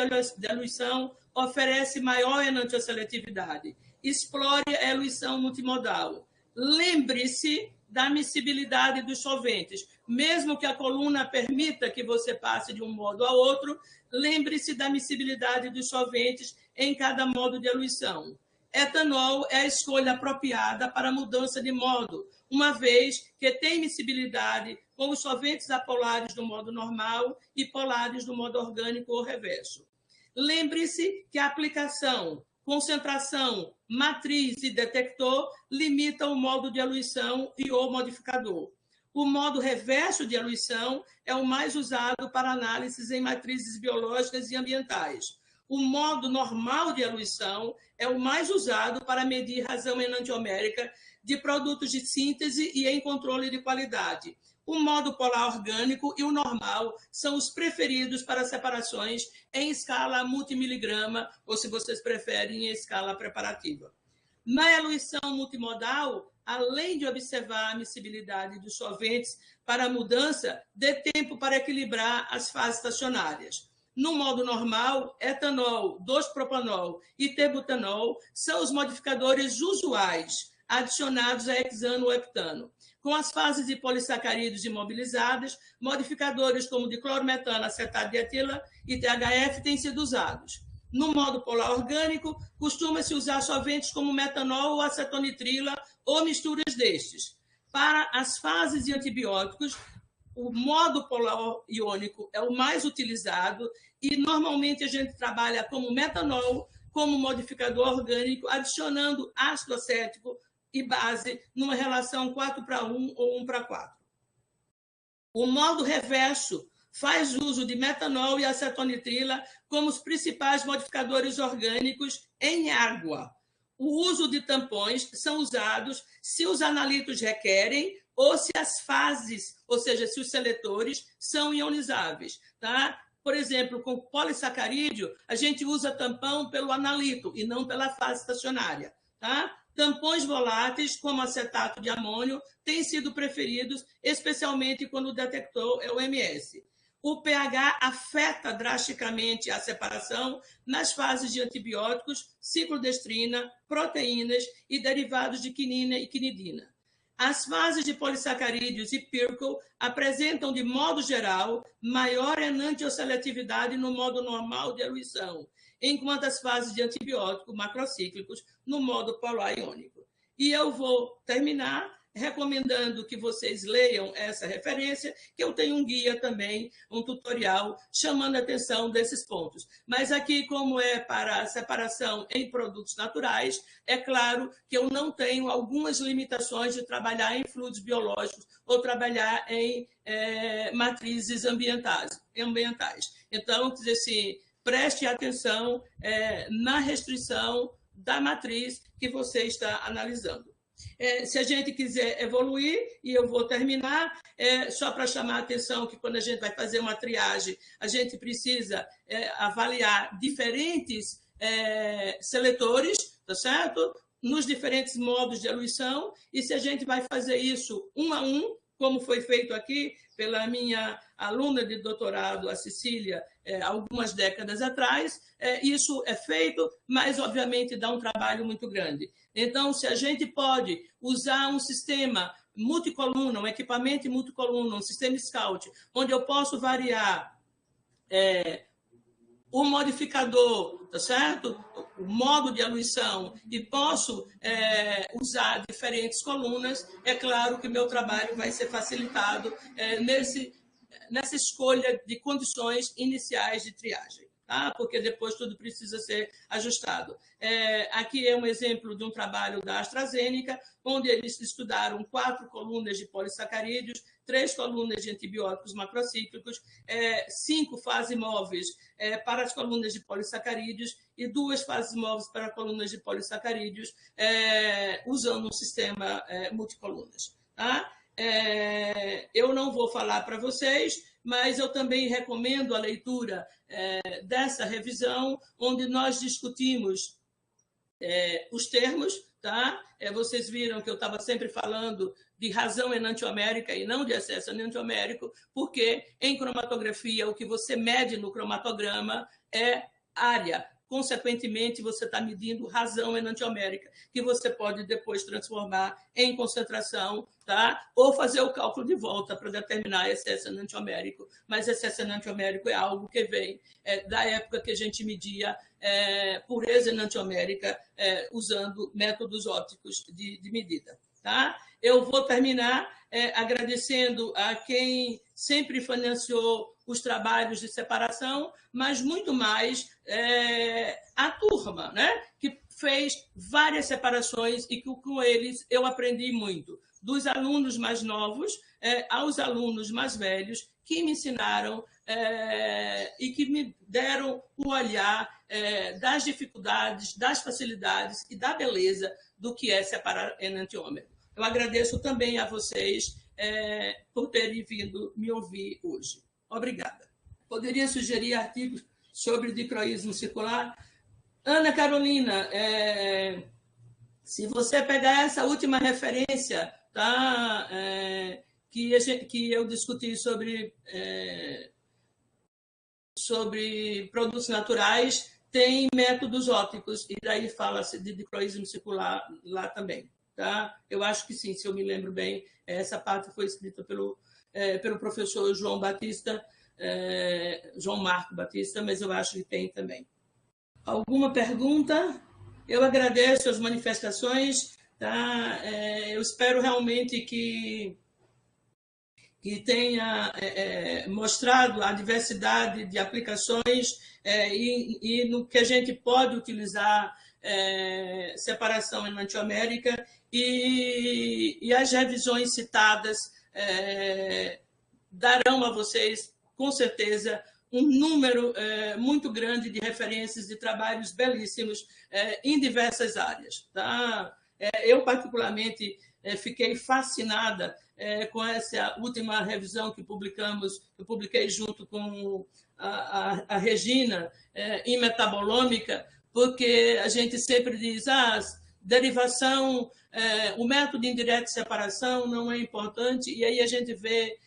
eluição oferece maior enantioseletividade. Explore a eluição multimodal. Lembre-se da miscibilidade dos solventes. Mesmo que a coluna permita que você passe de um modo a outro, lembre-se da miscibilidade dos solventes em cada modo de eluição. Etanol é a escolha apropriada para a mudança de modo, uma vez que tem miscibilidade com os solventes apolares do modo normal e polares do modo orgânico ou reverso. Lembre-se que a aplicação, concentração, matriz e detector limitam o modo de eluição e o modificador. O modo reverso de eluição é o mais usado para análises em matrizes biológicas e ambientais. O modo normal de eluição é o mais usado para medir razão enantiomérica de produtos de síntese e em controle de qualidade. O modo polar orgânico e o normal são os preferidos para separações em escala multimiligrama, ou, se vocês preferem, em escala preparativa. Na eluição multimodal, além de observar a miscibilidade dos solventes para a mudança, dê tempo para equilibrar as fases estacionárias. No modo normal, etanol, 2-propanol e tebutanol são os modificadores usuais. adicionados a hexano ou heptano. Com as fases de polissacarídeos imobilizadas, modificadores como diclorometano, acetato de etila e THF têm sido usados. No modo polar orgânico, costuma-se usar solventes como metanol ou acetonitrila ou misturas destes. Para as fases de antibióticos, o modo polar iônico é o mais utilizado e normalmente a gente trabalha como metanol, como modificador orgânico, adicionando ácido acético e base numa relação 4:1 ou 1:4. O modo reverso faz uso de metanol e acetonitrila como os principais modificadores orgânicos em água. O uso de tampões são usados se os analitos requerem ou se as fases, ou seja, se os seletores são ionizáveis. Tá? Por exemplo, com polissacarídeo, a gente usa tampão pelo analito e não pela fase estacionária. Tá? Tampões voláteis, como acetato de amônio, têm sido preferidos, especialmente quando o detector é o MS. O pH afeta drasticamente a separação nas fases de antibióticos, ciclodestrina, proteínas e derivados de quinina e quinidina. As fases de polissacarídeos e Pirkel apresentam, de modo geral, maior enantioseletividade no modo normal de eluição, enquanto as fases de antibiótico macrocíclicos no modo polar iônico. E eu vou terminar recomendando que vocês leiam essa referência, que eu tenho um guia também, um tutorial, chamando a atenção desses pontos. Mas aqui, como é para a separação em produtos naturais, é claro que eu não tenho algumas limitações de trabalhar em fluidos biológicos ou trabalhar em matrizes ambientais. Então, quer dizer assim, preste atenção na restrição da matriz que você está analisando. Se a gente quiser evoluir, e eu vou terminar, só para chamar a atenção que quando a gente vai fazer uma triagem, a gente precisa avaliar diferentes seletores, tá certo? Nos diferentes modos de eluição, e se a gente vai fazer isso um a um, como foi feito aqui pela minha aluna de doutorado, a Cecília, algumas décadas atrás, isso é feito, mas, obviamente, dá um trabalho muito grande. Então, se a gente pode usar um sistema multicoluna, um equipamento multicoluna, um sistema Scout, onde eu posso variar o modificador, tá certo? O modo de eluição, e posso usar diferentes colunas, é claro que meu trabalho vai ser facilitado nessa escolha de condições iniciais de triagem. Tá? Porque depois tudo precisa ser ajustado. Aqui é um exemplo de um trabalho da AstraZeneca, onde eles estudaram 4 colunas de polissacarídeos, 3 colunas de antibióticos macrocíclicos, 5 fases móveis para as colunas de polissacarídeos e 2 fases móveis para colunas de polissacarídeos, usando um sistema multicolunas. Tá? Eu não vou falar para vocês, mas eu também recomendo a leitura dessa revisão, onde nós discutimos os termos. Tá? Vocês viram que eu estava sempre falando de razão enantiomérica e não de excesso enantiomérico, porque em cromatografia o que você mede no cromatograma é área. Consequentemente, você está medindo razão enantiomérica, que você pode depois transformar em concentração, tá? Ou fazer o cálculo de volta para determinar excesso enantiomérico. Mas excesso enantiomérico é algo que vem da época que a gente media pureza enantiomérica usando métodos ópticos de medida. Tá? Eu vou terminar agradecendo a quem sempre financiou os trabalhos de separação, mas muito mais a turma, né? Que fez várias separações e que com eles eu aprendi muito. Dos alunos mais novos aos alunos mais velhos, que me ensinaram e que me deram o olhar das dificuldades, das facilidades e da beleza do que é separar enantiômero. Eu agradeço também a vocês por terem vindo me ouvir hoje. Obrigada. Poderia sugerir artigos sobre dicroísmo circular? Ana Carolina, se você pegar essa última referência, tá, que eu discuti sobre produtos naturais, tem métodos ópticos, e daí fala-se de dicroísmo circular lá também. tá? Eu acho que sim, se eu me lembro bem, essa parte foi escrita pelo professor João Batista, João Marco Batista, mas eu acho que tem também. Alguma pergunta? Eu agradeço as manifestações, tá? Eu espero realmente que tenha mostrado a diversidade de aplicações e no que a gente pode utilizar separação enantiomérica e as revisões citadas darão a vocês, com certeza, um número muito grande de referências de trabalhos belíssimos em diversas áreas. Tá? Eu, particularmente, fiquei fascinada com essa última revisão que eu publiquei junto com a Regina, em metabolômica, porque a gente sempre diz, derivação, o método indireto de separação não é importante, e aí a gente vê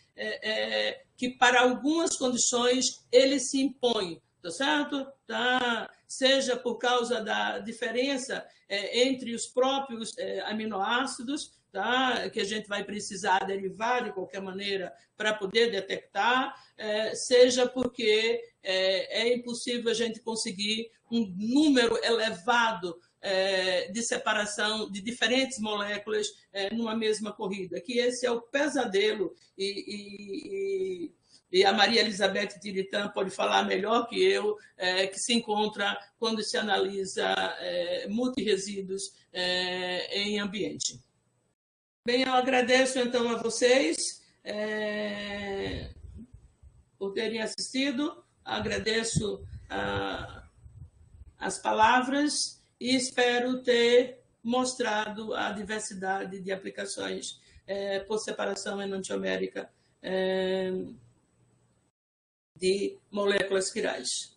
que para algumas condições ele se impõe, tá certo? Tá? Seja por causa da diferença entre os próprios aminoácidos, tá? Que a gente vai precisar derivar de qualquer maneira para poder detectar, seja porque é impossível a gente conseguir um número elevado de separação de diferentes moléculas numa mesma corrida, que esse é o pesadelo e a Maria Elizabeth Tiritã pode falar melhor que eu, que se encontra quando se analisa multiresíduos em ambiente. Bem, eu agradeço então a vocês por terem assistido, agradeço as palavras e espero ter mostrado a diversidade de aplicações por separação enantiomérica de moléculas quirais.